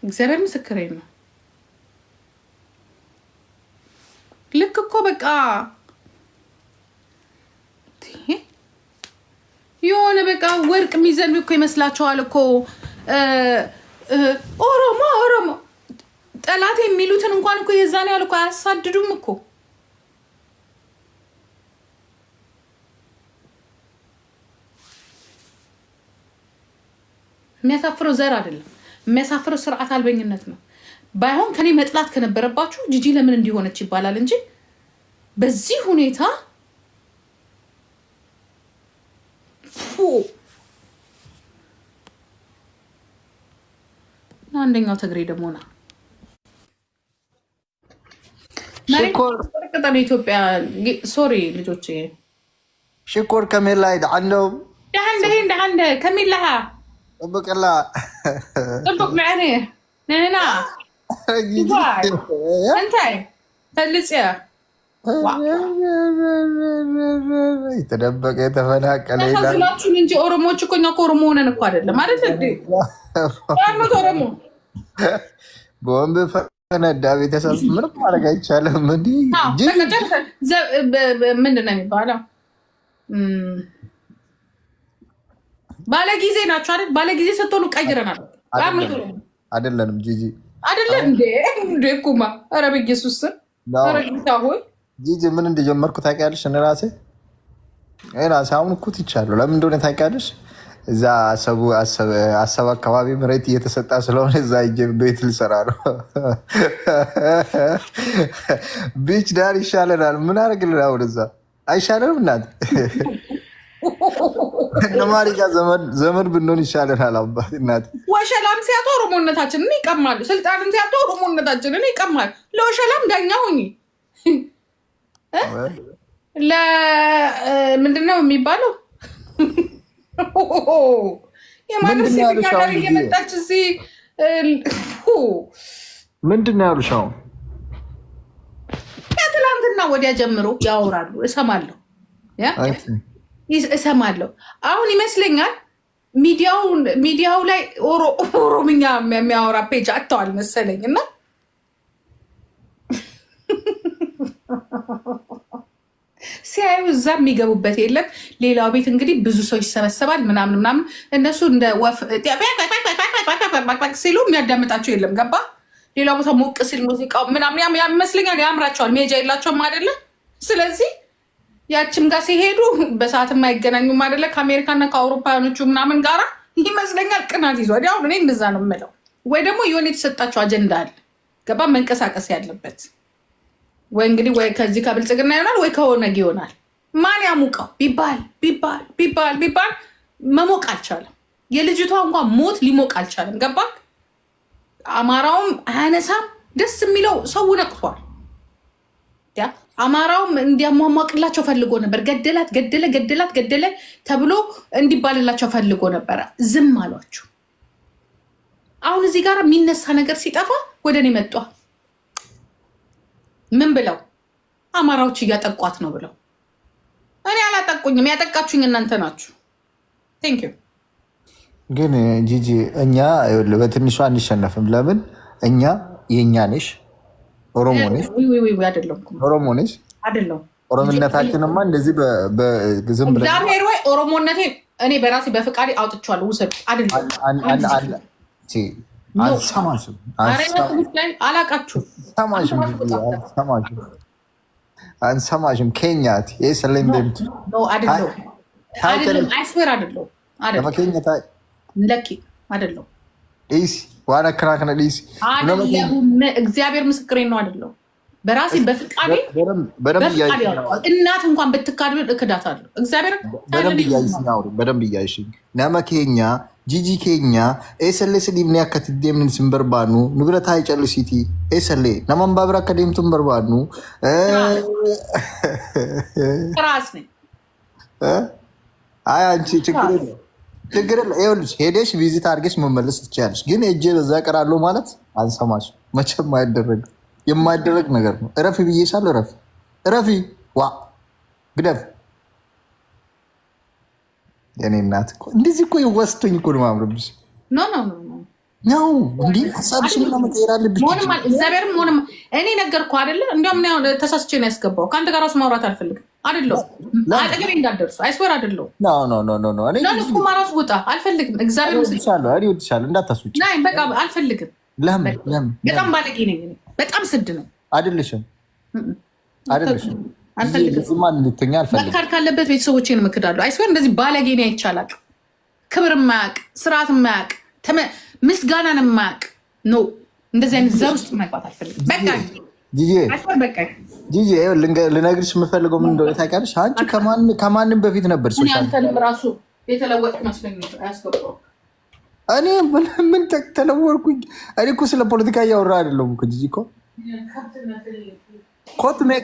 እግዚአብሔር ምስክሬ ነው። ልክ እኮ በቃ የሆነ በቃ ወርቅ የሚዘንብ እኮ ይመስላችኋል እኮ ኦሮሞ ጠላት የሚሉትን እንኳን እኮ የዛን ያህል እኮ አያሳድዱም እኮ። የሚያሳፍረው ዘር አይደለም፣ የሚያሳፍረው ስርዓት አልበኝነት ነው። ባይሆን ከኔ መጥላት ከነበረባችሁ ጂጂ ለምን እንዲሆነች ይባላል እንጂ በዚህ ሁኔታ አንደኛው ትግሬ ደግሞ ና ኢትዮጵያ ሶሪ ልጆች ሽኮር ከሜላ ይድዓንደው ደሓንደ ከሚላሃ ጥብቅላ ጥቡቅ ንዕኒ ንህና እንታይ ፈልፅያ የተደበቀ የተፈናቀለ ተሳዝናችሁን እንጂ ኦሮሞዎች እኮ እኛ እኮ ኦሮሞ ሆነን እኮ አይደለም አይደል እንዴ? ያሉት ኦሮሞ ቦምብ ፈነዳ። ቤተሰብ ምንም ማድረግ አይቻልም። ምንድን ነው የሚባለው? ባለጊዜ ናቸው አይደል? ባለጊዜ ስትሆኑ ቀይረናል አይደለንም? ጂጂ አይደለም እንዴ ኩማ? ኧረ በኢየሱስ ስም ኧረ ጌታ ሆይ ጂጂ ምን እንደጀመርኩ ታውቂያለሽ? እኔ ራሴ አሁን እኮ ትቻለሁ። ለምን እንደሆነ ታውቂያለሽ? እዛ አሰብ አካባቢ መሬት እየተሰጣ ስለሆነ እዛ ቤት ልሰራ ነው። ቢች ዳር ይሻለናል። ምን አደርግልን አሁን? እዛ አይሻለንም? እናት ነማሪ ጋር ዘመድ ብንሆን ይሻለናል። አባት እናት ወሸላም ሲያጡ ኦሮሞነታችንን ይቀማሉ። ስልጣንም ሲያጡ ኦሮሞነታችንን ይቀማሉ። ለወሸላም ዳኛ ሁኚ። ምንድን ነው የሚባለው? የማንስ እየመጣች እዚህ ምንድን ነው ያሉሽ? አሁን ከትላንትና ወዲያ ጀምሮ ያወራሉ። እሰማለሁ። አሁን ይመስለኛል ሚዲያው ላይ ኦሮምኛ የሚያወራ ፔጅ አጥተዋል መሰለኝ እና ሲያዩ እዛ የሚገቡበት የለም። ሌላው ቤት እንግዲህ ብዙ ሰው ይሰበሰባል ምናምን እነሱ እንደ ወፍ ሲሉ የሚያዳምጣቸው የለም። ገባ? ሌላው ቦታ ሞቅ ሲል ሙዚቃው ምናምን ይመስለኛል ያምራቸዋል። ሜጃ የላቸውም አይደለ? ስለዚህ ያችም ጋር ሲሄዱ በሰዓትም አይገናኙም አይደለ? ከአሜሪካና ከአውሮፓውያኖቹ ምናምን ጋራ ይመስለኛል ቅናት ይዟል። አሁን እኔ እንደዛ ነው የምለው። ወይ ደግሞ የሆነ የተሰጣቸው አጀንዳ አለ። ገባ? መንቀሳቀስ ያለበት ወይ እንግዲህ ወይ ከዚህ ከብልጽግና ይሆናል ወይ ከኦነግ ይሆናል። ማን ያሙቀው ቢባል መሞቅ አልቻለም። የልጅቷ እንኳን ሞት ሊሞቅ አልቻለም። ገባ? አማራውም አያነሳም። ደስ የሚለው ሰው ነቅቷል። አማራውም እንዲያሟሟቅላቸው ፈልጎ ነበር። ገደለ ተብሎ እንዲባልላቸው ፈልጎ ነበረ። ዝም አሏችሁ። አሁን እዚህ ጋር የሚነሳ ነገር ሲጠፋ ወደ እኔ መጧ። ምን ብለው? አማራዎች እያጠቋት ነው ብለው። እኔ አላጠቁኝም። ያጠቃችሁኝ እናንተ ናችሁ። ቴንክ ዩ። ግን ጂጂ እኛ በትንሿ አንሸነፍም። ለምን? እኛ የእኛ ነሽ፣ ኦሮሞ ነሽ፣ ኦሮሞ ነሽ። ኦሮምነታችንማ እንደዚህ ዝም ብለን እግዚአብሔር ወይ ኦሮሞነቴ እኔ በራሴ በፍቃዴ አውጥቼዋለሁ። ውሰድ። አይደለም አንሰማሽም። አንሰማሽም። ኬኛት ሰለንደምቱ አይስዌር አደለው ለኪ አደለው ዋና ክራክነ ዲስ እግዚአብሔር ምስክሬ ነው። አደለው በራሴ በፍቃዴ እናት እንኳን ብትካድ እክዳታለሁ። እግዚአብሔር በደንብ እያይሽኝ ነመ ኬኛ ጂጂ ኬኛ ኤሰሌ ስዲብኔ አከትዴምን ስንበርባኑ ንብረታ ይጨልሲቲ ኤሰሌ ነመን ባብራ ከዴምቱን በርባኑ ራስ ነኝ። አይ አንቺ ችግር ይኸውልሽ ሄደሽ ቪዚት አድርገሽ መመለስ ትችያለሽ። ግን እጄ በዛ ቀራለሁ ማለት አንሰማሽ። መቼም አይደረግ የማይደረግ ነገር ነው። እረፊ ብዬሻለሁ። እረፊ ዋ ግደፍ የኔ እናት እንደዚህ እኮ ይወስቶኝ እኮ ነው ማምረብሽ። ኖ ነው እንዴ? ሀሳብሽን መቀየር አለብሽ። እግዚአብሔርም ሆንም እኔ ነገርኩህ አይደለ? እንዲያውም ተሳስቼ ነው ያስገባው። ከአንተ ጋር ራሱ ማውራት አልፈልግም። አይደለሁ አጠገቤ እንዳትደርሱ አይስወር አይደለሁ። ኖ ራሱ ውጣ አልፈልግም። እግዚአብሔር እወድሻለሁ እንዳታስውጪ። በቃ አልፈልግም። ለምን? በጣም ባለጌ ነኝ። በጣም ስድ ነው። አይደለሽም መካድ ካለበት ቤተሰቦቼን እምክዳለሁ። አይስወር እንደዚህ ባለጌ ነኝ አይቻላል። ክብር የማያውቅ ስርዓት የማያውቅ ምስጋናን የማያውቅ ነው። እንደዚህ አይነት ዘር ውስጥ መግባት አልፈልግም። በቃ ጂጂ ልነግርሽ የምፈልገው ምን እንደሆነ ታውቂያለሽ? አንቺ ከማንም በፊት ነበር አንተንም ራሱ የተለወጥ መስለኝ ያስገባው። እኔ ምን ተለወርኩኝ? እኔ እኮ ስለ ፖለቲካ እያወራ አይደለም እኮ ጂጂ እኮ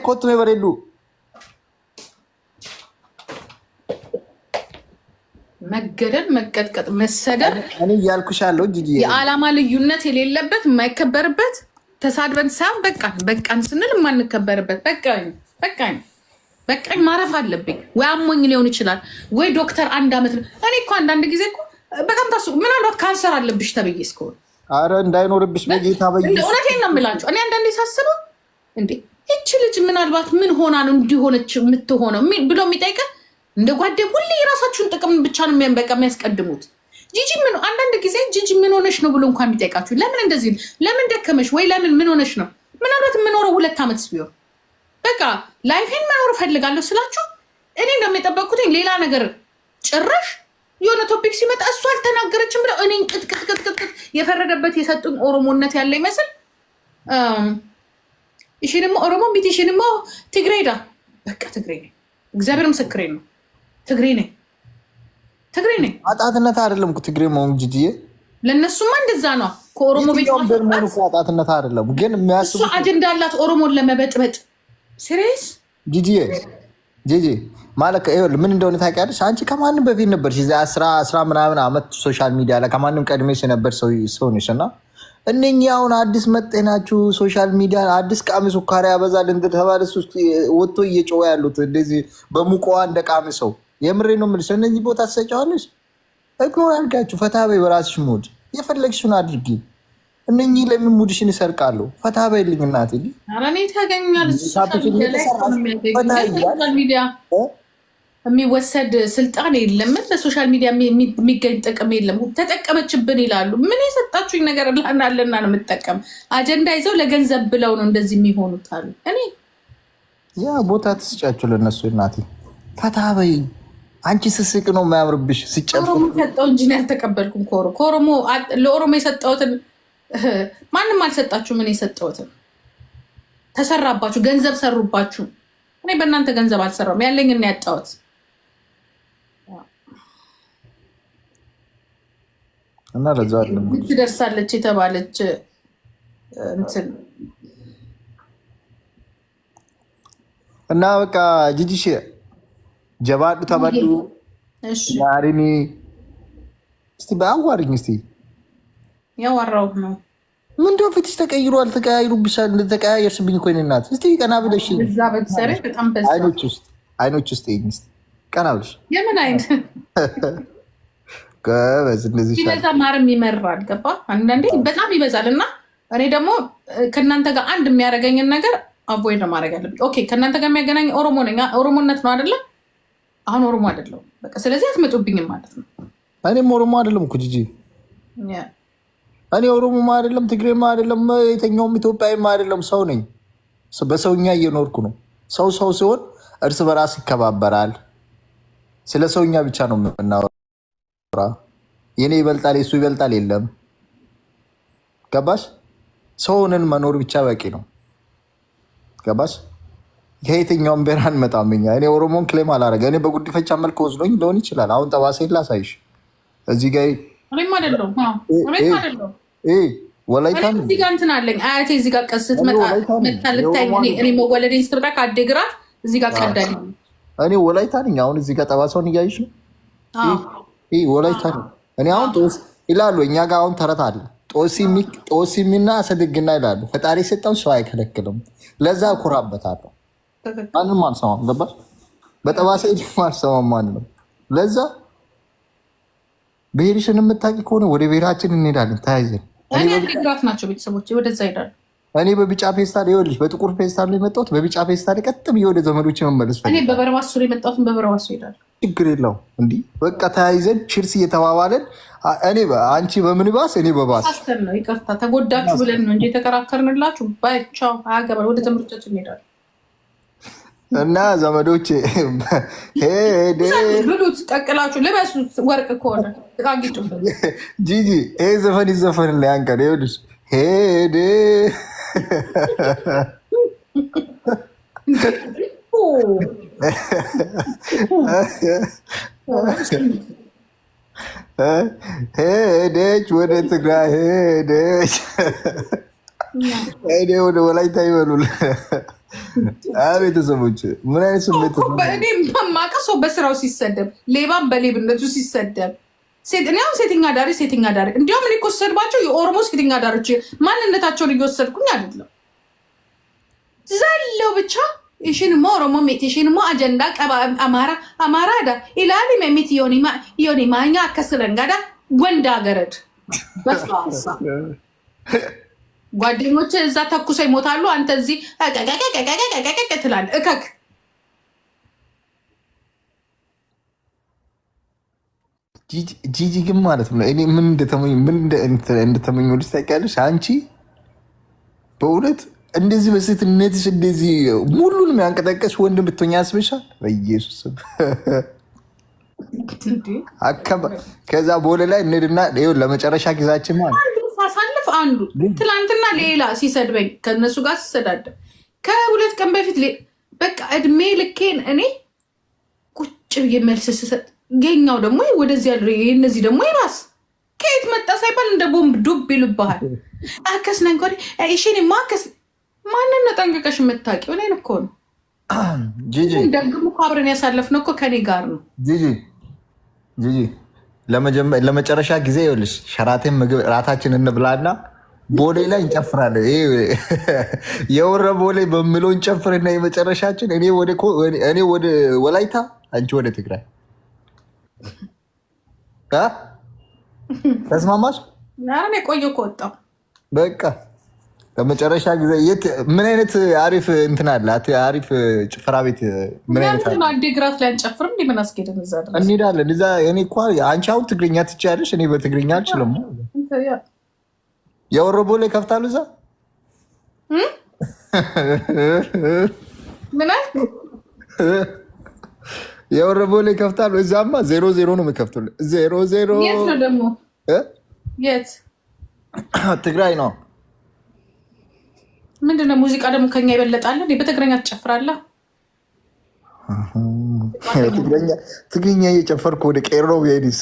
ኮት በሌሉ መገደል፣ መቀጥቀጥ፣ መሰደር እኔ እያልኩሽ ያለው ጂጂ የዓላማ ልዩነት የሌለበት የማይከበርበት ተሳድበን ሳይሆን በቃን ስንል የማንከበርበት በቃኝ ማረፍ አለብኝ ወይ አሞኝ ሊሆን ይችላል ወይ ዶክተር 1 ዓመት እኔ እኮ አንዳንድ ጊዜ እኮ በጣም ታስቡ ምናልባት ካንሰር አለብሽ ተብዬ እስከሆነ አረ እንዳይኖርብሽ በጌታ እውነቴን ነው የምላቸው። እኔ አንዳንዴ ሳስበው እንዴ ይቺ ልጅ ምናልባት ምን ሆና ነው እንዲሆነች የምትሆነው ብሎ የሚጠይቀ እንደ ጓዴ ሁሌ የራሳችሁን ጥቅም ብቻ ነው በቃ የሚያስቀድሙት። ጂጂ አንዳንድ ጊዜ ጂጂ ምን ሆነሽ ነው ብሎ እንኳን የሚጠይቃችሁ ለምን እንደዚህ ለምን ደከመሽ ወይ ለምን ምን ሆነሽ ነው? ምናልባት የምኖረው 2 ዓመት ቢሆን በቃ ላይፌን መኖር እፈልጋለሁ ስላችሁ እኔ እንደሚጠበቅኩት ሌላ ነገር ጭራሽ የሆነ ቶፒክ ሲመጣ እሱ አልተናገረችም ብለው እኔን ቅጥቅጥቅጥቅጥ የፈረደበት የሰጡኝ ኦሮሞነት ያለ ይመስል ይሽንሞ ኦሮሞ ቢት ይሽንሞ ትግሬዳ በቃ ትግሬ ነኝ። እግዚአብሔር ምስክሬ ነው። ትግሬ ነኝ። አጣትነት አይደለም እኮ ትግሬ መሆን ጂጂዬ። ለእነሱማ እንደዛ ነው። ከኦሮሞ ቤት አጣትነት አይደለም ግን የሚያስቡ አጀንዳ አላት ኦሮሞን ለመበጥበጥ ሲሪየስ ጂጂ ማለት ምን እንደሆነ ታውቂያለሽ? አንቺ ከማንም በፊት ነበርሽ። 10 ምናምን ዓመት ሶሻል ሚዲያ ላይ ከማንም ቀድሜሽ የነበር ሰው ነሽ እና እነኚህ አሁን አዲስ መጤናችሁ ሶሻል ሚዲያ አዲስ ቃሚ ሱካሪ ያበዛል እንደተባለ ውስጥ ወጥቶ እየጮኸ ያሉት እንደዚህ በሙቀዋ እንደ ቃሚ ሰው የምሬ ነው የምልሽ። እነዚህ ቦታ ትሰጫዋለሽ። ኢግኖር አድርጋችሁ ፈታ በይ። በራስሽ ሙድ የፈለግሽውን አድርጊ። እነኚህ ለምን ሙድሽን ይሰርቃሉ? ፈታ በይልኝ እናቴ። የሚወሰድ ስልጣን የለም። በሶሻል ሚዲያ የሚገኝ ጥቅም የለም። ተጠቀመችብን ይላሉ። ምን የሰጣችሁኝ ነገር ላናለና ነው የምጠቀም። አጀንዳ ይዘው ለገንዘብ ብለው ነው እንደዚህ የሚሆኑት አሉ። እኔ ያ ቦታ ትስጫችሁ ለነሱ እናቴ። ፈታ በይ። አንቺ ስስቅ ነው የማያምርብሽ። ሲጨፍሩ ሰጠው እንጂ ያልተቀበልኩም። ከኦሮሞ ለኦሮሞ የሰጠሁትን ማንም አልሰጣችሁም። እኔ የሰጠሁትን ተሰራባችሁ፣ ገንዘብ ሰሩባችሁ። እኔ በእናንተ ገንዘብ አልሰራም። ያለኝና ያጣሁት እና ለዛ ትደርሳለች የተባለች እንትን እና በቃ ጂጂሽ ጀባዱ ተበዱ ያሪኒ እስቲ በአዋሪኝ እስቲ ያዋራው ነው። ምንድነው ፊትሽ ተቀይሯል? ተቀያይሩብሻል። እንደተቀያየርሽብኝ እኮ ነው እናት። እስቲ ቀና ብለሽ እዛ በተሰረ በጣም በዛ አይኖች ውስጥ እስቲ ቀና ብለሽ የምን አይን ከበዝ እንደዚህ ይበዛ ማርም ይመራል። ገባ አንዳንዴ በጣም ይበዛል። እና እኔ ደግሞ ከእናንተ ጋር አንድ የሚያደርገኝን ነገር አቮይድ ነው ማድረግ ያለብኝ። ኦኬ ከእናንተ ጋር የሚያገናኝ ኦሮሞ ነኝ፣ ኦሮሞነት ነው አይደለ? አሁን ኦሮሞ አይደለሁም። በቃ ስለዚህ አትመጡብኝም ማለት ነው። እኔም ኦሮሞ አይደለም እኮ ጂጂ። እኔ ኦሮሞማ አይደለም ትግሬማ አይደለም የተኛውም ኢትዮጵያዊማ አይደለም። ሰው ነኝ። በሰውኛ እየኖርኩ ነው። ሰው ሲሆን እርስ በራስ ይከባበራል። ስለ ሰውኛ ብቻ ነው የምናወራ። የኔ ይበልጣል የሱ ይበልጣል የለም። ገባሽ? ሰውንን መኖር ብቻ በቂ ነው። ገባሽ? ከየትኛውም ብሔር አንመጣም እኛ። እኔ ኦሮሞን ክሌም አላረገ። እኔ በጉዲፈቻ መልክ ወስዶኝ ሊሆን ይችላል። አሁን ጠባሴ ላሳይሽ እዚህ ጋ ወላይታ እዚህ ጋር እንትን አለኝ። አያቴ እዚህ ጋር ቀስት መጣ ልታይ እኔ መወለዴን ስትመጣ ከአዴግራት እዚህ ጋር ቀዳኝ። እኔ ወላይታ ነኝ። አሁን እዚህ ጋር ጠባሳውን እያይሽ ነው። ወላይታ ነኝ እኔ። አሁን ጦስ ይላሉ እኛ ጋር አሁን ተረት አለ። ጦሲሚና አሰድግና ይላሉ። ፈጣሪ የሰጠውን ሰው አይከለክልም። ለዛ እኮራበታለሁ። ማንም አልሰማም። ገባሽ? በጠባሳ አልሰማም ማንም። ለዛ ብሔርሽን የምታውቂ ከሆነ ወደ ብሔራችን እንሄዳለን ተያይዘን። እኔ አዲግራት ናቸው ቤተሰቦች፣ ወደዛ ሄዳሉ። እኔ በቢጫ ፌስታል ይኸውልሽ፣ በጥቁር ፌስታል ነው የመጣሁት። በቢጫ ፌስታል ቀጥ ብዬ ወደ ዘመዶች መመለስ። እኔ በበረባሱ ነው የመጣሁት፣ በበረባሱ ሄዳሉ። ችግር የለው እንዲህ በቃ ተያይዘን ቺርስ እየተባባለን እኔ አንቺ በምንባስ እኔ በባስ ሳስተን ነው። ይቅርታ ተጎዳችሁ ብለን ነው እንጂ የተከራከርንላችሁ። ባይቻው አያገባል። ወደ ትምህርቶችን እንሄዳለን እና ዘመዶች ሄደ ብሉት፣ ቀቅላችሁ ልበሱት። ወርቅ ከሆነ አጊጡበት። ጂጂ ይሄ ዘፈን ይዘፈንልኝ አንቀን ይኸውልሽ ሄደ ሄደች ወደ ትግራይ ሄደች ሄደ ወደ ወላይታ ይበሉል። ቤተሰቦች ምን አይነት ስሜት ማቀ ሰው በስራው ሲሰደብ፣ ሌባም በሌብነቱ ሲሰደብ፣ እኔም ሴተኛ ዳሪ እንዲሁም እኔ እኮ ስሰድባቸው የኦሮሞ ሴተኛ ዳሪዎች ማንነታቸውን እየወሰድኩኝ አይደለም ዘለው ብቻ isheen oromo miti isheen agenda qaba amara da ilali miti yoni manya akasrangada ወንዳ ገረድ በስባሳ ጓደኞች እዛ ተኩሰው ይሞታሉ። አንተ እዚህ ትላለህ። እከክ ጂጂ ግን ማለት ነው እኔ ምን እንደተመኘሁ ልጅ ታውቂያለሽ አንቺ በእውነት እንደዚህ በሴትነትሽ እንደዚህ ሙሉንም ያንቀጠቀሽ ወንድ ብትሆኛ ያስብሻል። በኢየሱስ ከዛ በኋላ ላይ እንድና ለመጨረሻ ጊዜያችን ማለት ሳሳልፍ አንዱ ትላንትና ሌላ ሲሰድበኝ ከነሱ ጋር ሲሰዳደብ ከሁለት ቀን በፊት በቃ እድሜ ልኬን እኔ ቁጭ ብዬ መልስ ስሰጥ ገኛው ደግሞ ወደዚህ ያለ እነዚህ ደግሞ ይራስ ከየት መጣ ሳይባል እንደ ቦምብ ዱብ ይልብሃል። አከስ ነን ኮሪ እሺኒ ማከስ ማንን ነው ጠንቅቀሽ የምታውቂው? እኔን እኮ ነው ጂጂ ደግሞ እኮ አብረን ያሳለፍነው እኮ ከኔ ጋር ነው። ጂጂ ለመጨረሻ ጊዜ ይኸውልሽ ሸራቴን ምግብ እራታችን እንብላና ቦሌ ላይ እንጨፍራለን። የወረ ቦሌ በሚለው እንጨፍርና የመጨረሻችን እኔ ወደ ወላይታ አንቺ ወደ ትግራይ ተስማማሽ? እኔ ቆየሁ እኮ ወጣሁ በቃ ለመጨረሻ ጊዜ ምን አይነት አሪፍ እንትን አለ? አሪፍ ጭፈራ ቤት ምን አይነት አለ? አዲግራት ላይ አንጨፍርም? ምን አስኬደን እዛ ድረስ እንሄዳለን። እዛ እኔ እኮ አንቺ አሁን ትግርኛ ትችያለሽ፣ እኔ በትግርኛ አልችልም። የወረቦ ላይ ከፍታሉ እዛ ምን አልክ? የወረቦ ላይ ከፍታሉ። እዛማ 0-0 ነው የሚከፍቱልህ። 0-0 የት ነው ደግሞ? የት? ትግራይ ነው። ምንድነው ሙዚቃ ደግሞ ከኛ ይበለጣል? በትግረኛ ትጨፍራለህ? ትግርኛ እየጨፈርኩ ወደ ቄሮ ሄዲስ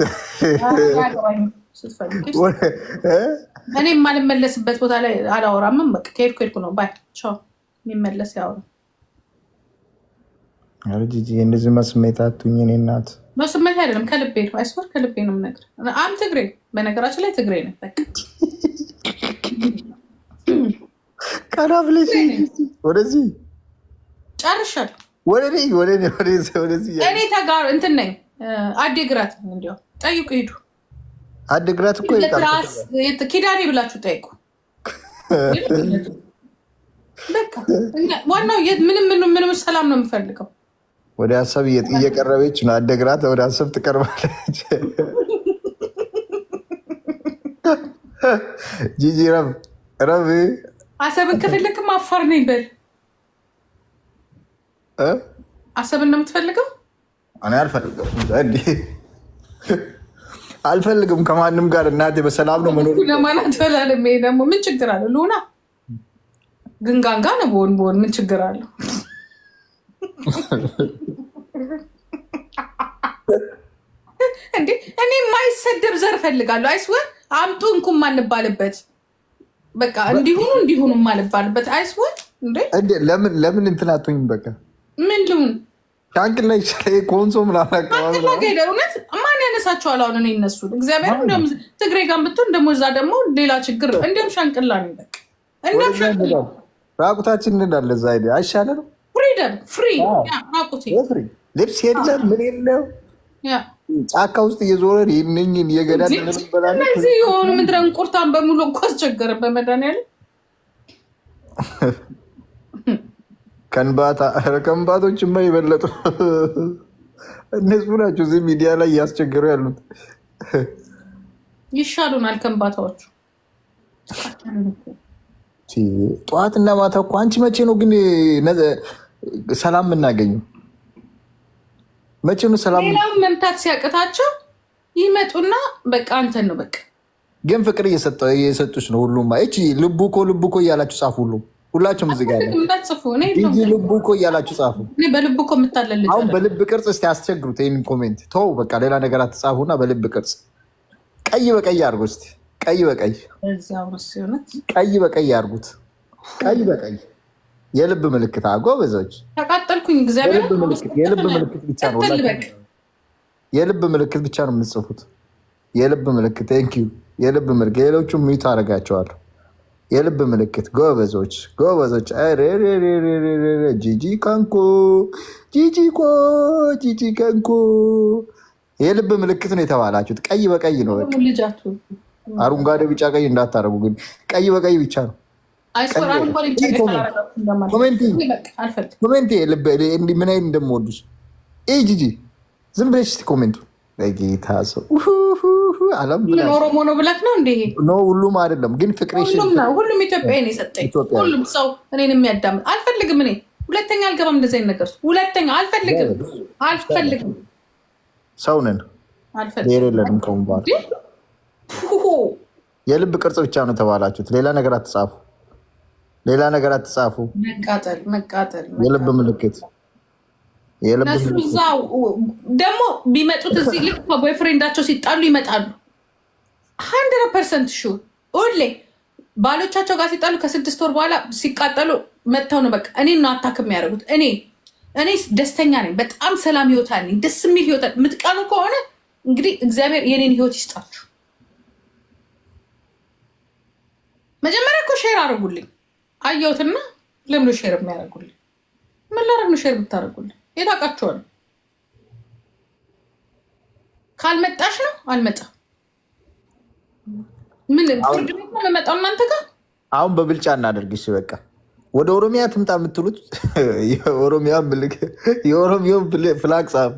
እኔ የማልመለስበት ቦታ ላይ አላወራምም። በቃ ከሄድኩ ነው ባይ ቻው። የሚመለስ ያወራ ጂጂ እንደዚህ መስሜት አትሁኝ። እኔ እናት መስሜት አይደለም ከልቤ ነው። አይስወር ከልቤ ነው የምነግርህ። አም ትግሬ በነገራችን ላይ ትግሬ ነው። በቃ ቀናብለሽ ወደዚህ ጨርሻለሁ። ወደዚህ እኔ ተጋር እንትን ነኝ። አዲግራት እንዲያው ጠይቁ ሂዱ። አዲግራት እኮ ኪዳኔ ብላችሁ ጠይቁ። በቃ ዋናው ምንም ሰላም ነው የምፈልገው። ወደ ሀሳብ እየቀረበች ነው። አዲግራት ወደ ሀሳብ ትቀርባለች። ጂጂ ረብ አሰብን ከፈለክም አፋር ነኝ በል። አሰብን ነው የምትፈልገው? እኔ አልፈልግም ከማንም ጋር እናቴ በሰላም ነው መኖር። ለማናት በላለም። ይሄ ደግሞ ምን ችግር አለው? ሉና ግንጋንጋ ነው በሆን ምን ችግር አለው? እንዴ እኔ የማይሰደብ ዘር ፈልጋለሁ። አይስወር አምጡ እንኩም ማንባልበት በቃ እንዲሁኑ ማለባልበት አይስወር እንዴ ለምን እንትን አትሆኝም? በቃ ምን ልሁን? ሻንቅላ ይሻለ ኮንሶ ምናምን አካባቢ እውነት ማን ያነሳቸዋል? አሁን እኔ እነሱ እግዚአብሔር እንደውም ትግሬ ጋር ብትሆን ደግሞ እዛ ደግሞ ሌላ ችግር እንዲሁም ሻንቅላ ነው። በቃ እንዲሁም ሻንቅላ ራቁታችን እንዳለ እዛ አይደል አይሻለንም? ፍሪደም ፍሪ ራቁቴ ልብስ የለም ምን የለው ጫካ ውስጥ እየዞረ ይህንኝን የገዳደለ እነዚህ የሆኑ ምድረ እንቁርታን በሙሉ እኮ አስቸገረ። በመድኃኒዓለም ከንባቶችማ የበለጡ እነሱ ናቸው እዚህ ሚዲያ ላይ እያስቸገሩ ያሉት። ይሻሉናል ከንባታዎቹ። ጠዋትና ማታ እኮ አንቺ መቼ ነው ግን ሰላም የምናገኘው? መቼ ነው ሰላም? ሌላውን መምታት ሲያቅታቸው ይመጡና በቃ አንተን ነው በቃ። ግን ፍቅር እየሰጡች ነው። ሁሉም እቺ ልቡ እኮ እያላችሁ ጻፉ። ሁላችሁም እዚህ ጋር ልቡ እኮ እያላችሁ ጻፉ። በልቡ እኮ የምታለል አሁን በልብ ቅርጽ እስቲ አስቸግሩት። ይህን ኮሜንት ተው በቃ ሌላ ነገር አትጻፉና በልብ ቅርጽ ቀይ በቀይ አድርጉ እስቲ። ቀይ በቀይ አድርጉት። ቀይ በቀይ የልብ ምልክት ጎበዞች። ተቃጠልኩኝ። እግዚአብሔር የልብ ምልክት ብቻ ነው። የልብ ምልክት ብቻ ነው የምትጽፉት። የልብ ምልክት ቴንኪው። የልብ ምልክት ሌሎቹ ሚዩት አደርጋቸዋለሁ። የልብ ምልክት ጎበዞች። ጂጂ ከንኮ ጂጂ ከንኮ የልብ ምልክት ነው የተባላችሁት። ቀይ በቀይ ነው። አረንጓዴ ቢጫ ቀይ እንዳታረጉ ግን ቀይ በቀይ ብቻ ነው። ኮሜንት ምን አይነት እንደምወዱሽ ጂጂ ዝም ብለሽ እስኪ ኮሜንቱ ለጌታ ሰው ኦሮሞ ነው ብለህ ነው እንደ ሁሉም አይደለም ግን ፍቅሬሽ ሁሉም ኢትዮጵያ ነው የሰጠኝ። ሁሉም ሰው እኔን የሚያዳምጥ አልፈልግም። እኔ ሁለተኛ አልገባም እንደዚህ አይነት ነገር ሁለተኛ አልፈልግም። ሰው ነን የሌለንም ከሁን በኋላ የልብ ቅርጽ ብቻ ነው ተባላችሁት። ሌላ ነገር አትጻፉ። መቃጠል የልብ ምልክት እነሱ እዛ ደግሞ ቢመጡት እዚህ ልክ ቦይፍሬንዳቸው ሲጣሉ ይመጣሉ። 100% ሹር ሁሌ ባሎቻቸው ጋር ሲጣሉ ከ6 ወር በኋላ ሲቃጠሉ መጥተው ነው በቃ እኔ ነው አታክ የሚያደርጉት። እኔ ደስተኛ ነኝ። በጣም ሰላም ህይወት አለኝ። ደስ የሚል ህይወት። የምትቀኑ ከሆነ እንግዲህ እግዚአብሔር የኔን ህይወት ይስጣችሁ። መጀመሪያ እኮ ሼር አድርጉልኝ። አየሁትና ለምን ሼር የሚያደርጉልኝ? ምን ላደርግ ነው ሼር የምታደርጉልኝ? የታውቃችኋል። ካልመጣሽ ነው አልመጣም። ምን ፍርድ ቤት ነው የምመጣው እናንተ ጋር? አሁን በብልጫ እናደርግሽ በቃ ወደ ኦሮሚያ ትምጣ የምትሉት የኦሮሚያ ፍላግ ጻፍ።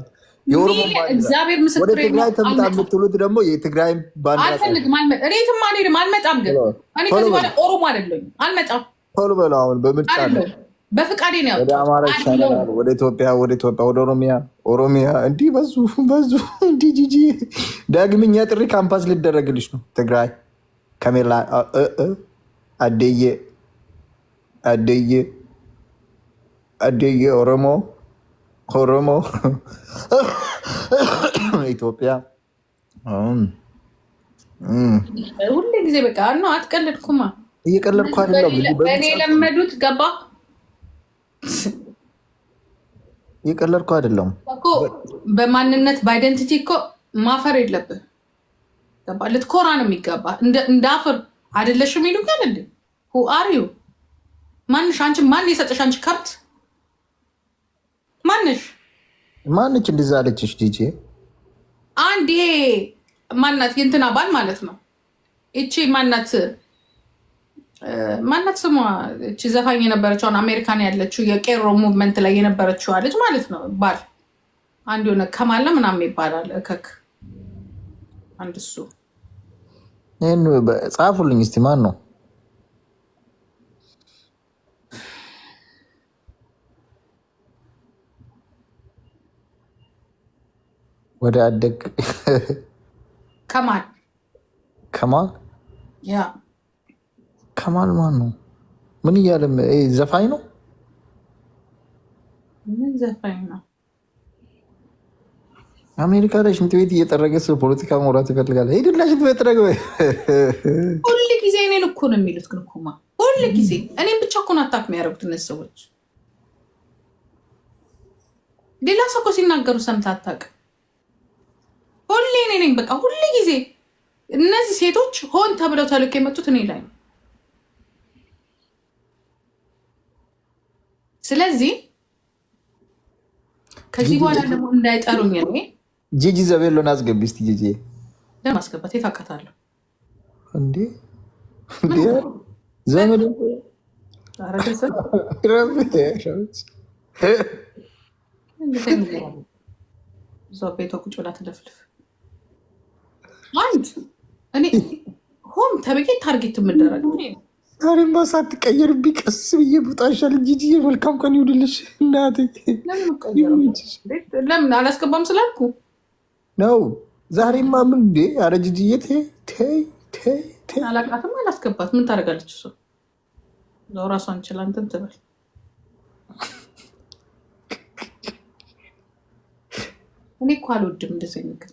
እግዚአብሔር ምስክሬ ወደ ትግራይ ትምጣ የምትሉት ደግሞ የትግራይ ባንዲራ አልፈልግም። እኔትም አልሄድም። አልመጣም። ግን እኔ ከዚህ በኋላ ኦሮሞ አይደለሁም። አልመጣም። ቶሎ በለው። አሁን በምርጫ ነው በፍቃዴ ነው ያወጣሁት። ወደ አማራ ይሻላል። ወደ ኢትዮጵያ ወደ ኦሮሚያ እንዲህ በዙ እንዲህ ጂጂ ዳግምኛ ጥሪ ካምፓስ ሊደረግልሽ ነው። ትግራይ ከሜላ አደየ ኦሮሞ ኢትዮጵያ ሁሌ ጊዜ በቃ ነው። አትቀልድኩማ። እየቀለድኩ አይደለም። በእኔ የለመዱት ገባ። እየቀለድኩ አይደለም እኮ በማንነት በአይደንቲቲ እኮ ማፈር የለብህ ገባ። ልትኮራ ነው የሚገባ። እንዳፍር አይደለሽም ይሉኛል እንዴ? ሁ አር ዩ ማንሽ? አንቺ ማን የሰጠሽ? አንቺ ከብት ማነች እንደዛ አለችሽ? ዲጄ አንድ ይሄ ማናት የእንትና ባል ማለት ነው። እቺ ማናት ስሟ? እቺ ዘፋኝ የነበረችውን አሜሪካን ያለችው የቄሮ ሙቭመንት ላይ የነበረችው ልጅ ማለት ነው። ባል አንድ የሆነ ከማለ ምናምን ይባላል። እከክ አንድ እሱ። ይህን ጻፉልኝ እስቲ ማን ነው? ወደ አደግ ከማል ያ ከማል ማን ነው? ምን እያለ ዘፋኝ ነው? ምን ዘፋኝ ነው? አሜሪካ ላይ ሽንት ቤት እየጠረገ ስለ ፖለቲካ መውራት ይፈልጋል። ሄድና ሽንት ቤት ጠረገ። ሁል ጊዜ እኔን እኮ ነው የሚሉት። ግን እኮማ ሁል ጊዜ እኔም ብቻ እኮ ነው አታክ የሚያደርጉት እነዚህ ሰዎች። ሌላ ሰው እኮ ሲናገሩ ሰምተህ አታውቅም። ሁሌ እኔ ነኝ በቃ ሁል ጊዜ። እነዚህ ሴቶች ሆን ተብለው ተልክ የመጡት እኔ ላይ ነው። ስለዚህ ከዚህ በኋላ ደግሞ እንዳይጠሩኝ እኔ ጂጂ ዘቤሎን አስገቢ እስኪ። ጂጂ ለማስገባት የታውቃታለሁ እንዴ እንዴ ዘመድ እዛ ቤቷ ቁጭ ብላ ትለፍልፍ። አንድ እኔ ሆም ተብዬ ታርጌት የምደረግ ዛሬማ ሳትቀየርብኝ ቀስ ብዬ ቡጣሻል። ጂጂዬ መልካም ቀን ይሁንልሽ እናቴ። ለምን አላስገባም ስላልኩ ነው። ዛሬማ ምን እንዴ? ኧረ ጂጂዬ አላቃትም፣ አላስገባት። ምን ታደርጋለች እሷ? እዛው ራሷን ችላ እንትን ትበል። እኔ እኮ አልወድም እንደዚህ ነገር።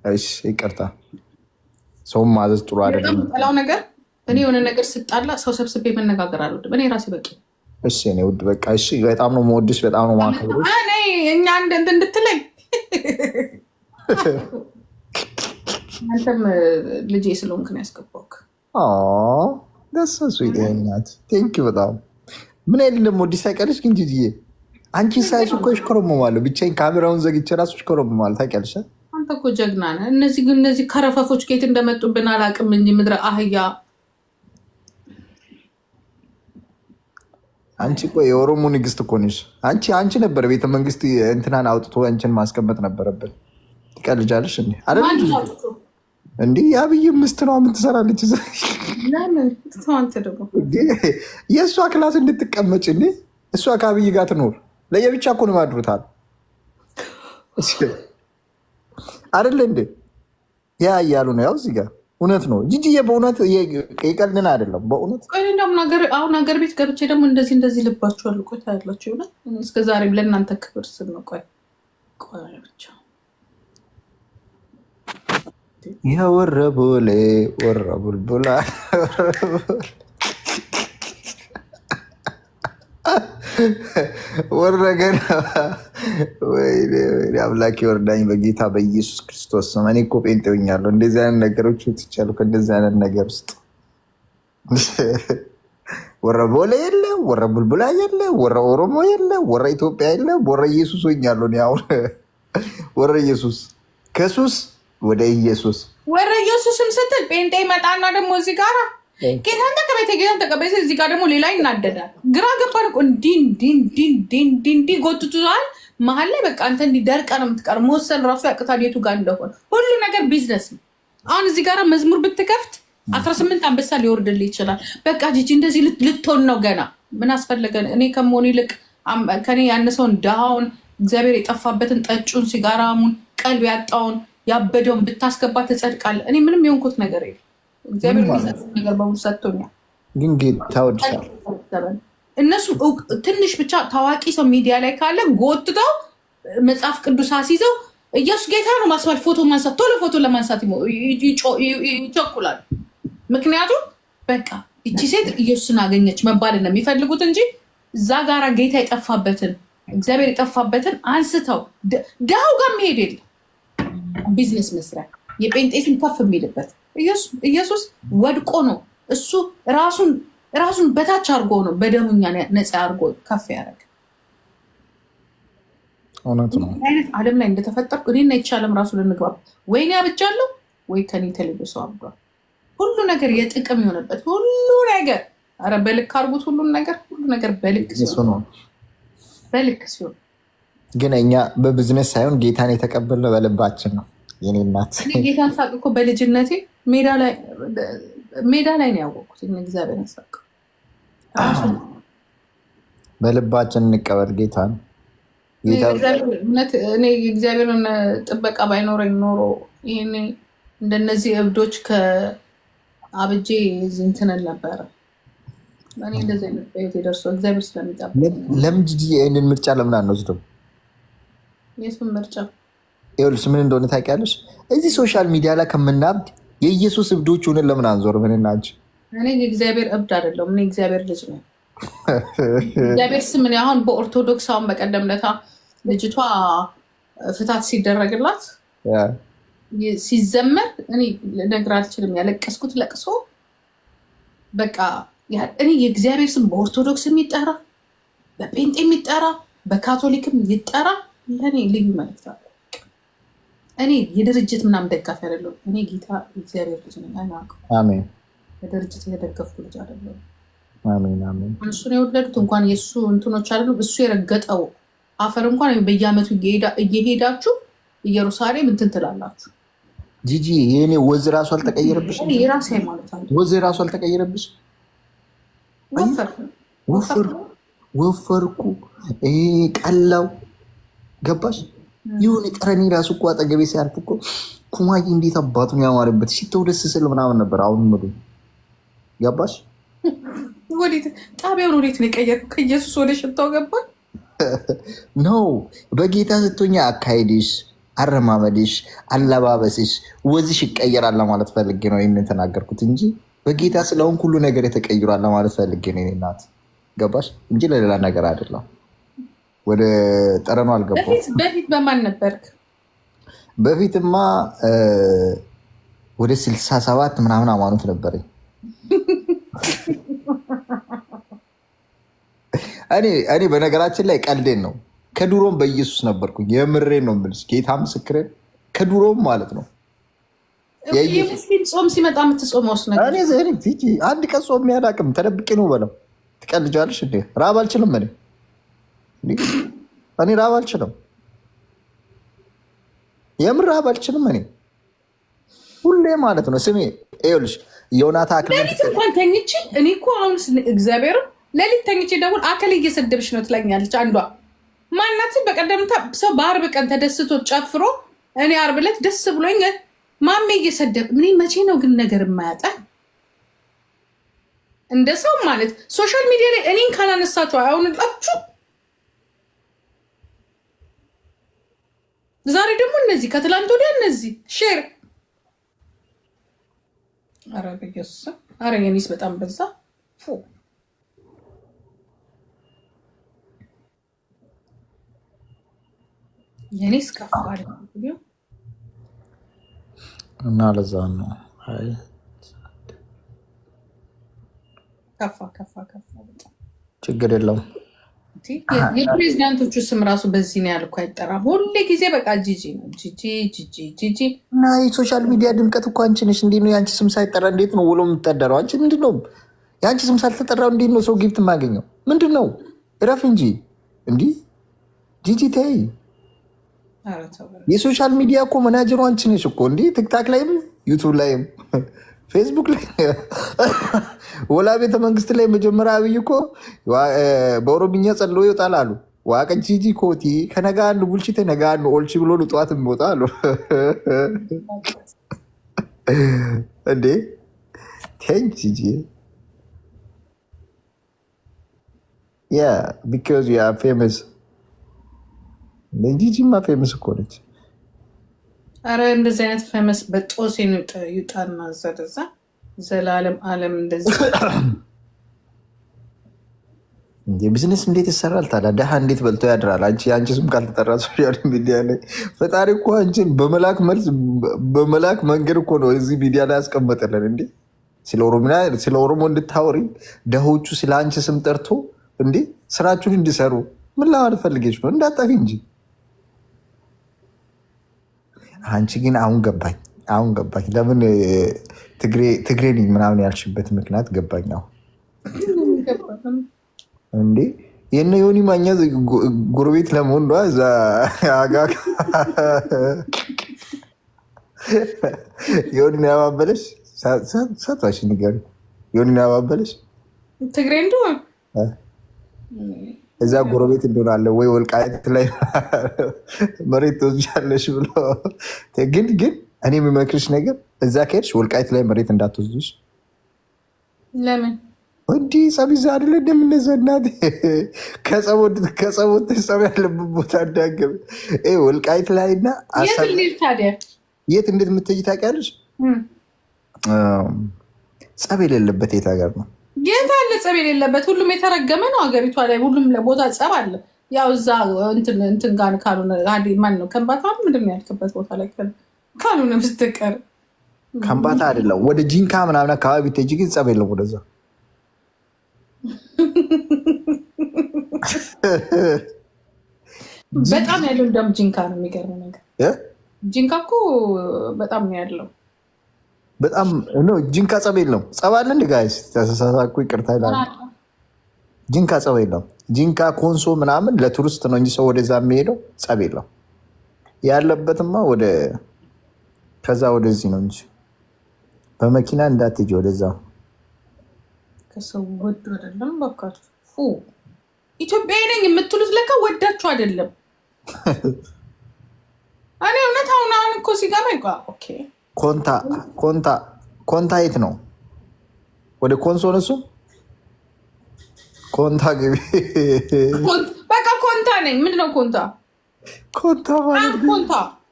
እሺ ይቅርታ። ሰውም ማዘዝ ጥሩ አይደለም። ጠላው ነገር እኔ የሆነ ነገር ስጣላ ሰው ሰብስቤ መነጋገር አልወድም። እኔ ራሴ በቂ። እሺ እኔ ውድ በቃ እሺ። በጣም ነው የምወድሽ፣ በጣም ነው የማከብርሽ። እኔ እኛ እንትን እንድትለኝ አንተም ልጄ ስለሆንክ ነው ያስገባሁት። ደስ ስዊት ቴንክ በጣም ምን አይደለም እንደምወድሽ ታውቂያለሽ። ግን ጂጂዬ አንቺ ሳይሽ እኮ እሽኮረመማለሁ። ብቻዬን ካሜራውን ዘግቼ እራሱ እሽኮረመማለሁ። ታውቂያለሽ። አንተ እኮ ጀግና ነህ። እነዚህ ከረፈፎች ከየት እንደመጡብን አላውቅም እንጂ ምድረ አህያ። አንቺ እኮ የኦሮሞ ንግስት እኮ ነሽ። አንቺ ነበር ቤተ መንግስት እንትናን አውጥቶ አንቺን ማስቀመጥ ነበረብን። ትቀልጃለሽ እንዴ? እንዲህ የአብይ ምስት ነው። ምን ትሰራለች? የእሷ ክላስ እንድትቀመጭ እንዴ? እሷ ከአብይ ጋር ትኖር። ለየብቻ እኮ ነው ማድሩታል አይደለ እንዴ? ያ እያሉ ነው። ያው እዚህ ጋር እውነት ነው ጂጂዬ፣ በእውነት የቀልድን አይደለም በእውነት። አሁን ሀገር ቤት ገብቼ ደግሞ እንደዚህ ልባችኋል። ቆይ ታያላችሁ። ይሆናል እስከዛሬም ለእናንተ ክብር ስል ነው። ቆይ ብቻ የወረቦሌ ወረቡልቡላ ወረገና ወይ አምላኬ ወርዳኝ በጌታ በኢየሱስ ክርስቶስ ስም። እኔ እኮ ጴንጤ ሆኛለሁ። እንደዚህ አይነት ነገሮች ትቻሉ። ከእንደዚህ አይነት ነገር ውስጥ ወረቦሌ የለ፣ ወረቡልቡላ የለ፣ ወረ ኦሮሞ የለ፣ ወረ ኢትዮጵያ የለ፣ ወረ ኢየሱስ ሆኛለሁ። አሁን ወረ ኢየሱስ ከሱስ ወደ ኢየሱስ ወረ ኢየሱስም ስትል ጴንጤ ይመጣና ደግሞ እዚህ ጋር ጌታን ተቀበይ ጌታን ተቀበይ። እዚህ ጋር ደግሞ ሌላ ይናደዳል። ግራ ገባን እኮ እንዲህ ጎትቱዛል መሀል ላይ በቃ አንተ እንዲህ ደርቀ ነው የምትቀር። መወሰን ራሱ ያቅታል የቱ ጋር እንደሆነ። ሁሉ ነገር ቢዝነስ ነው። አሁን እዚህ ጋር መዝሙር ብትከፍት 18 አንበሳ ሊወርድልህ ይችላል። በቃ ጂጂ እንደዚህ ልትሆን ነው ገና። ምን አስፈለገን? እኔ ከመሆን ይልቅ ከኔ ያነሰውን ድሃውን እግዚአብሔር የጠፋበትን ጠጩን፣ ሲጋራሙን፣ ቀልብ ያጣውን ያበደውን ብታስገባ ትጸድቃለህ። እኔ ምንም የሆንኩት ነገር የለም። እግዚአብሔር ነገር በሙሉ ሰጥቶኛል። ግን ጌታ ወድሻል። እነሱ ትንሽ ብቻ ታዋቂ ሰው ሚዲያ ላይ ካለ ጎትተው መጽሐፍ ቅዱስ አስይዘው ኢየሱስ ጌታ ነው ማስባል፣ ፎቶ ማንሳት፣ ቶሎ ፎቶ ለማንሳት ይቸኩላሉ። ምክንያቱም በቃ እቺ ሴት ኢየሱስን አገኘች መባል ነው የሚፈልጉት እንጂ እዛ ጋራ ጌታ የጠፋበትን እግዚአብሔር የጠፋበትን አንስተው ድሃው ጋር መሄድ የለም። ቢዝነስ መስሪያ የጴንጤስን ከፍ የሚልበት ኢየሱስ ወድቆ ነው። እሱ ራሱን በታች አድርጎ ነው በደሙኛ ነፃ አድርጎ ከፍ ያደረገ። አይነት ዓለም ላይ እንደተፈጠርኩ እኔና ይቻለም ራሱ ልንግባብ ወይኔ አብጃለሁ ወይ ከኔ የተለየ ሰው አብዷል። ሁሉ ነገር የጥቅም የሆነበት ሁሉ ነገር ኧረ በልክ አድርጉት። ሁሉ ነገር በልክ ሲሆን ግን እኛ በቢዝነስ ሳይሆን ጌታን የተቀበልነው በልባችን ነው። የኔ እናት ጌታን ሳቅ እኮ በልጅነቴ ሜዳ ላይ ነው ያወቅኩት። እግዚአብሔር ሳቅ በልባችን እንቀበል ጌታን። እኔ እግዚአብሔርን ጥበቃ ባይኖረኝ ኖሮ ይሄኔ እንደነዚህ እብዶች ከአብጄ ዝንትነል ነበረ። እኔ እንደዚህ አይነት በህይወት የደርሰው እግዚአብሔር ስለሚጠብቅ። ለምን ጂጂ ይህንን ምርጫ ለምን አንወስደው? የሱን ምርጫ ይኸውልሽ ምን እንደሆነ ታውቂያለሽ? እዚህ ሶሻል ሚዲያ ላይ ከምናብድ የኢየሱስ እብዶች ሆነን ለምን አንዞር? ምን እናንቺ እኔ የእግዚአብሔር እብድ አይደለሁም። እኔ እግዚአብሔር ልጅ ነው። እግዚአብሔር ስም እኔ አሁን በኦርቶዶክስ አሁን በቀደም ለታ ልጅቷ ፍታት ሲደረግላት ሲዘመር እኔ ልነግር አልችልም። ያለቀስኩት ለቅሶ በቃ እኔ የእግዚአብሔር ስም በኦርቶዶክስ የሚጠራ በጴንጤ የሚጠራ በካቶሊክም ይጠራ ለእኔ ልዩ መልዕክት አለ። እኔ የድርጅት ምናምን ደጋፊ አይደለሁም። እኔ ጌታ እግዚአብሔር ልጅ ነኝ። አሜን። በድርጅት የተደገፍኩ ልጅ አይደለሁም። አሜን አሜን። እሱን የወለዱት እንኳን የእሱ እንትኖች አይደሉም። እሱ የረገጠው አፈር እንኳን በየዓመቱ እየሄዳችሁ ኢየሩሳሌም እንትን ትላላችሁ። ጂጂ የኔ ወዝ ራሱ አልተቀየረብሽ? የራሴ ሃይማኖት አለ። ወዝ ራሱ አልተቀየረብሽ? ወፈርኩ ቀላው ገባሽ? ይሁን ጠረኒ ራሱ እኮ አጠገቤ ሲያልፍ እኮ ኩማዬ እንዴት አባቱን ያማረበት ሽተው ደስ ስል ምናምን ነበር። አሁን ምዱ ገባሽ? ወዴት ጣቢያውን ወዴት ነው የቀየርከው? ከኢየሱስ ወደ ሽታው ገባ ነው። በጌታ ስትሆኛ አካሄድሽ፣ አረማመድሽ፣ አለባበስሽ፣ ወዝሽ ይቀየራል ለማለት ፈልጌ ነው ይህንን ተናገርኩት እንጂ በጌታ ስለሆን ሁሉ ነገር የተቀይሯል ለማለት ፈልጌ ነው። እናት ገባሽ? እንጂ ለሌላ ነገር አይደለም። ወደ ጠረኑ አልገባም። በፊት በማን ነበርክ? በፊትማ ወደ 67 ምናምን ሃይማኖት ነበረኝ። እኔ በነገራችን ላይ ቀልዴን ነው። ከድሮም በኢየሱስ ነበርኩኝ። የምሬን ነው የምልሽ። ጌታ ምስክሬን ከድሮም ማለት ነው። የሙስሊም ጾም ሲመጣ የምትጾመውስ ነገር? አንድ ቀን ጾም ያላቅም ተደብቄ ነው በለው። ትቀልጃለሽ እንዴ? ራብ አልችልም እኔ ራብ አልችልም። የምር ራብ አልችልም እኔ ሁሌ ማለት ነው። ስሜ ይኸውልሽ ዮናታ ሌሊት እንኳን ተኝቼ እኔ እኮ አሁን እግዚአብሔር ሌሊት ተኝቼ ደውል አከል እየሰደብሽ ነው ትለኛለች አንዷ። ማናትን በቀደምታ ሰው በአርብ ቀን ተደስቶ ጨፍሮ እኔ አርብ ዕለት ደስ ብሎኝ ማሜ እየሰደብ ምን መቼ ነው ግን ነገር የማያጣ እንደ ሰው ማለት ሶሻል ሚዲያ ላይ እኔን ካላነሳችሁ አይሆንላችሁ። ዛሬ ደግሞ እነዚህ ከትላንት ወዲያ እነዚህ ሼር አረ በኢየሱስ አረ የኔስ በጣም በዛ። የኔስ ከፋ እና ለዛ ነው ከፋ ችግር የለውም። የፕሬዚዳንቶቹ ስም ራሱ በዚህ ነው ያልኩ አይጠራም። ሁሌ ጊዜ በቃ ጂጂ ነው ጂጂ እና የሶሻል ሚዲያ ድምቀት እኮ አንቺ ነሽ። እንዴት ነው የአንቺ ስም ሳይጠራ እንዴት ነው ውሎ የምትጠደረው? አንቺ ምንድን ነው የአንቺ ስም ሳልተጠራው እንዴት ነው ሰው ጊፍት የማገኘው? ምንድን ነው እረፍ እንጂ እንዲህ ጂጂ ተይ። የሶሻል ሚዲያ እኮ መናጀሩ አንቺ ነሽ እኮ እንዲህ ቲክታክ ላይም ዩቱብ ላይም ፌስቡክ ላይ ወላ ቤተ መንግስት ላይ መጀመሪያ አብይ እኮ በኦሮምኛ ጸሎ ይወጣል አሉ። ዋቀ ጂጂ ኮቲ ከነጋ አንዱ ቡልሽቴ ነጋ አንዱ ኦልቺ ብሎ ጠዋት የሚወጣ አሉ እንዴ። ቴንክ ጂጂ ያ ቢካዝ ዩ አር ፌመስ። ጂጂማ ፌመስ እኮ ነች። አረ እንደዚህ አይነት ፌመስ በጦስ ይውጣና ዘደዛ ዘላለም አለም እንደዚህ የቢዝነስ እንዴት ይሰራል ታዲያ? ደሃ እንዴት በልቶ ያድራል? አንቺ ስም ካልተጠራ ሶሻል ሚዲያ ላይ ፈጣሪ እኮ አንቺን በመላክ መንገድ እኮ ነው እዚህ ሚዲያ ላይ ያስቀመጠለን እንዴ። ስለ ኦሮሞ እንድታወሪ ደሆቹ ስለ አንቺ ስም ጠርቶ እንዴ ስራችሁን እንዲሰሩ ምን ለማለት ፈልጌች ነው? እንዳጠፊ እንጂ አንቺ ግን አሁን ገባኝ። ለምን ትግሬ ነኝ ምናምን ያልሽበት ምክንያት ገባኝ። አሁን እንዴ የነ ዮኒ ማኛ ጎረቤት ለመሆን እዛ አጋ ዮኒን ያባበለሽ ሳቷሽ ንገሪ። ዮኒን ያባበለሽ ትግሬ እንደሆነ እዛ ጎረቤት እንደሆናለ ወይ ወልቃይት ላይ መሬት ትወስጃለሽ ብሎ ግን እኔ የሚመክርሽ ነገር እዛ ከሄድሽ ወልቃይት ላይ መሬት እንዳትወስድሽ። ለምን እንዲህ ጸብ ይዛ አይደለ እንደምነዘ እናት ከጸቦት ጸብ ያለበት ቦታ እንዳገብ ወልቃይት ላይ እና ታዲያ የት እንዴት የምትሄጂ ታውቂያለሽ? ጸብ የሌለበት የት ሀገር ነው? የት አለ ጸብ የሌለበት? ሁሉም የተረገመ ነው ሀገሪቷ ላይ። ሁሉም ቦታ ጸብ አለ። ያው እዛ እንትን ጋር ካልሆነ ማን ነው ከንባታ ምንድን ነው ያልክበት ቦታ ላይ ካልሆነ በስተቀር ከንባታ አይደለም። ወደ ጂንካ ምናምን አካባቢ ብትሄጂ ግን ጸብ የለም ወደዛ። በጣም ያለው እንደውም ጂንካ ነው። የሚገርም ነገር ጂንካ እኮ በጣም ነው ያለው። በጣም ጂንካ ጸብ የለውም። ጸብ አለ እንደ ጋይስ ተሳሳኩ፣ ይቅርታ ይላል። ጂንካ ጸብ የለውም። ጂንካ ኮንሶ ምናምን ለቱሪስት ነው እንጂ ሰው ወደዛ የሚሄደው ጸብ የለው። ያለበትማ ወደ ከዛ ወደዚህ ነው እንጂ በመኪና እንዳትሄጂ ወደዛ። ከሰው ወዶ አይደለም በቃችሁ። ኢትዮጵያዊ ነኝ የምትሉት ለካ ወዳችሁ አይደለም። እኔ እውነት አሁን እኮ ሲገባ ኦኬ ኮንታ የት ነው? ወደ ኮንሶ ነሱ ኮንታ ግቢ። በቃ ኮንታ ነኝ። ምንድነው ኮንታ? ኮንታ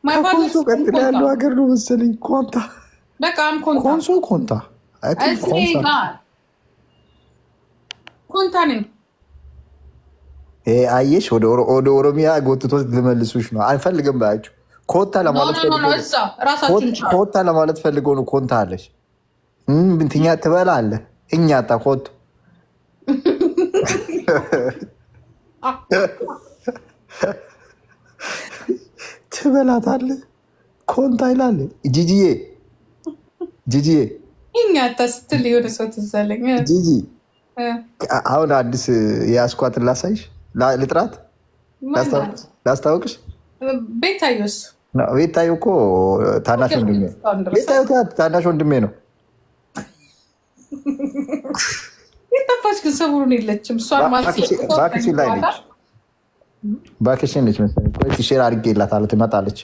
ማለት ኮንሶ ቀጥሎ ያለው ሀገር ነው መሰለኝ። ኮንታ በቃ ኮንሶ ኮንታ ኮንታ ነኝ። አየሽ፣ ወደ ኦሮሚያ ጎትቶት ልመልሱሽ ነው። አልፈልግም ባያችሁ ኮታ ለማለት ፈልገው ነው። ኮንታ አለሽ ብንትኛ ትበላ አለ እኛ ጣ ኮቱ ትበላታለህ። ኮንታ ይላል። ጂጂዬ እኛ ጣ ስትል የሆነ ሰው ትዝ አለኝ። ጂጂ አሁን አዲስ የያዝኳትን ላሳይሽ፣ ልጥራት፣ ላስታውቅሽ። ቤታዮስ ቤታዮ እኮ ታናሽ ወንድሜ ቤታዮ ታናሽ ወንድሜ ነው። የጠፋች ግን ሰሞኑን የለችም። ቫኬሽን ላይ ነች። ቫኬሽን ነች መሰለኝ። ቆይ ሼር አድርጌላታለሁ፣ ትመጣለች።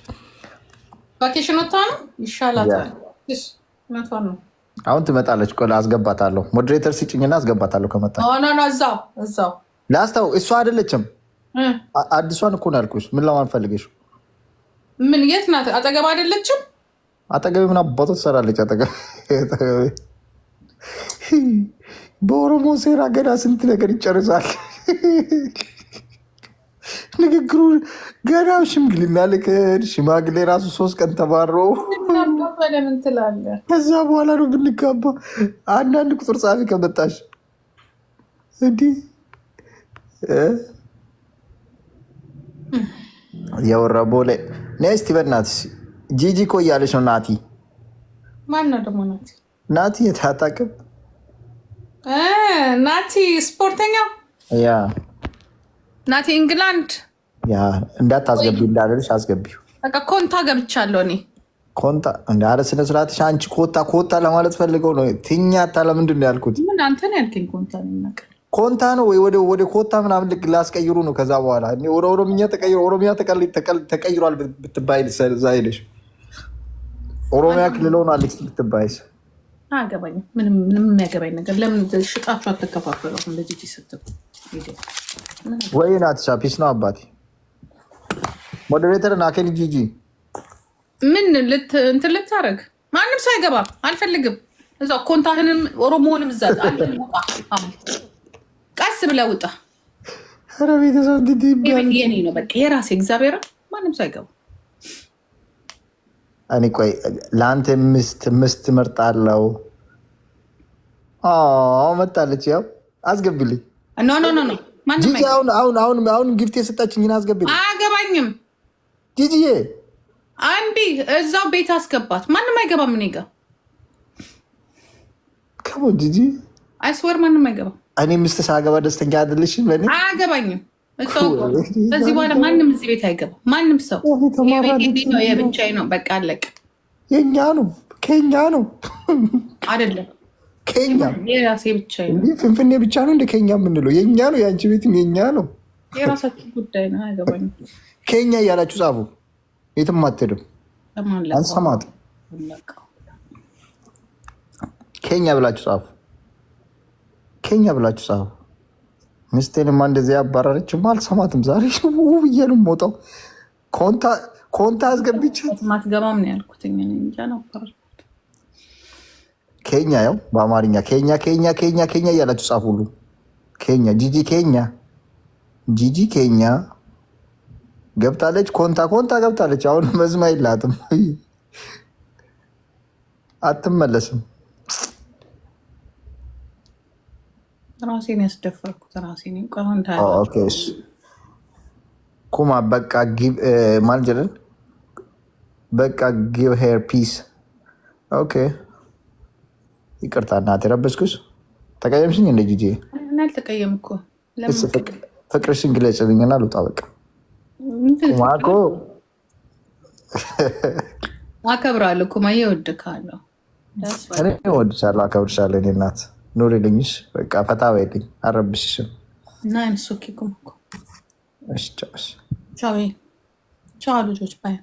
ቫኬሽን ወጣ ነው ይሻላታል። ነው አሁን ትመጣለች። ቆይ አስገባታለሁ። ሞዴሬተር ሲጭኝና አስገባታለሁ። ከመጣ እዛው ላስታው። እሷ አይደለችም፣ አዲሷን እኮ ነው ያልኩሽ። ምን ለማን ፈልገሽ? ምን የት ናት? አጠገብ አይደለችም። አጠገብ ምን አባቶ ትሰራለች? አጠገብ በኦሮሞ ሴራ ገና ስንት ነገር ይጨርሳል። ንግግሩ ገና ሽምግልና ልክድ ሽማግሌ ራሱ 3 ቀን ተባሮ ለምን ትላለህ? ከዛ በኋላ ነው ብንጋባ። አንዳንድ ቁጥር ጻፊ ከመጣሽ እንዲህ የወረቦ ላይ ነስቲ በእናትሽ ጂጂ እኮ እያለች ነው። ናቲ ማነው ደግሞ? ናቲ የታጣቅም ናቲ ስፖርተኛ ያ ናቲ ኢንግላንድ ያ እንዳታስገቢ እንዳለልሽ አስገቢው። በቃ ኮንታ ገብቻለሁ እኔ ኮንታ እንደ አረ ስነ ስርዓትሽ። አንቺ ኮታ ለማለት ፈልገው ነው። ትኛታ ለምንድን ነው ያልኩት? ምን አንተ ነው ያልከኝ? ኮንታ ነው ኮንታ ነው ወይ ወደ ኮታ ምናምን ልክ ላስቀይሩ ነው። ከዛ በኋላ እኔ ወደ ኦሮምኛ ተቀይሮ ኦሮሚያ ተቀይሯል ብትባይ እዛ ሄደሽ ኦሮሚያ ክልል ሆኗል ብትባይስ አገባኝም። ምንም የሚያገባኝ ነገር ለምን ሽጣችሁ አትከፋፈሉ? እንደዚህ ስትል ወይ ናትሻ ፒስ ነው አባቴ። ሞዴሬተር ናከን ጂጂ ምን እንትን ልታረግ? ማንም ሳይገባ አልፈልግም። እዛው ኮንታህንም ኦሮሞንም እዛ ቀስ ብለህ ውጣ። ኧረ ቤተሰብ የኔ ነው በቃ የራሴ እግዚአብሔር። ማንም ሳይገባ እኔ ቆይ ለአንተ ምስት መርጣለው። መጣለች። ያው አስገቢልኝ። ኖ አሁን ጊፍት የሰጣችኝን አስገቢልኝ። አያገባኝም ጂጂዬ። አንዴ እዛው ቤት አስገባት። ማንም አይገባም። እኔ ጋ ከሞ ጂጂ አይስወር ማንም አይገባም። እኔ ምስት ሳገባ ደስተኛ አይደለሽም? ለኔ አያገባኝም። በዚህ በኋላ ማንም እዚህ ቤት አይገባም። ማንም ሰው ነው የብቻዬ ነው። በቃ አለቅ። የኛ ነው ከኛ ነው አይደለም። ከኛ የራሴ ብቻዬ ነው። ፍንፍኔ ብቻ ነው እንደ ከኛ የምንለው። የኛ ነው። የአንቺ ቤትም የኛ ነው። የራሳችሁ ጉዳይ ነው። አያገባኝም። ከኛ እያላችሁ ጻፉ። የትም አትሄድም። አንሰማትም። ከኛ ብላችሁ ጻፉ። ከኛ ብላችሁ ጻፉ። ሚስቴንማ እንደዚህ ያባረረችም አልሰማትም። ዛሬ ብዬ ነው የምወጣው። ኮንታ አስገብቻት ማትገባም ነው ያልኩት። ኬኛ ያው በአማርኛ ኬኛ እያላችሁ ጻፉ ሁሉ። ኬኛ ጂጂ ኬኛ ገብታለች። ኮንታ ገብታለች። አሁን መዝማ የላትም፣ አትመለስም። ራሴን ያስደፈርኩት ራሴን ኩማ በቃ ማልጀርን በቃ ጊቭ ሄር ፒስ። ኦኬ ይቅርታ እናቴ ረበሽኩሽ። ተቀየምሽኝ እንደ ጊዜ አልተቀየምኩ። ፍቅርሽን ግለጭልኝና ልውጣ። በቃ ማኮ አከብራለሁ እኮ ማየ እወድካለሁ። እኔ እወድሻለሁ፣ አከብርሻለሁ። እኔ እናት ኑሪልኝሽ። በቃ ፈታ በይልኝ፣ አልረብሽሽም። ናይን ሶኪ ኩምኮ ቻው ቻው ልጆች ባይ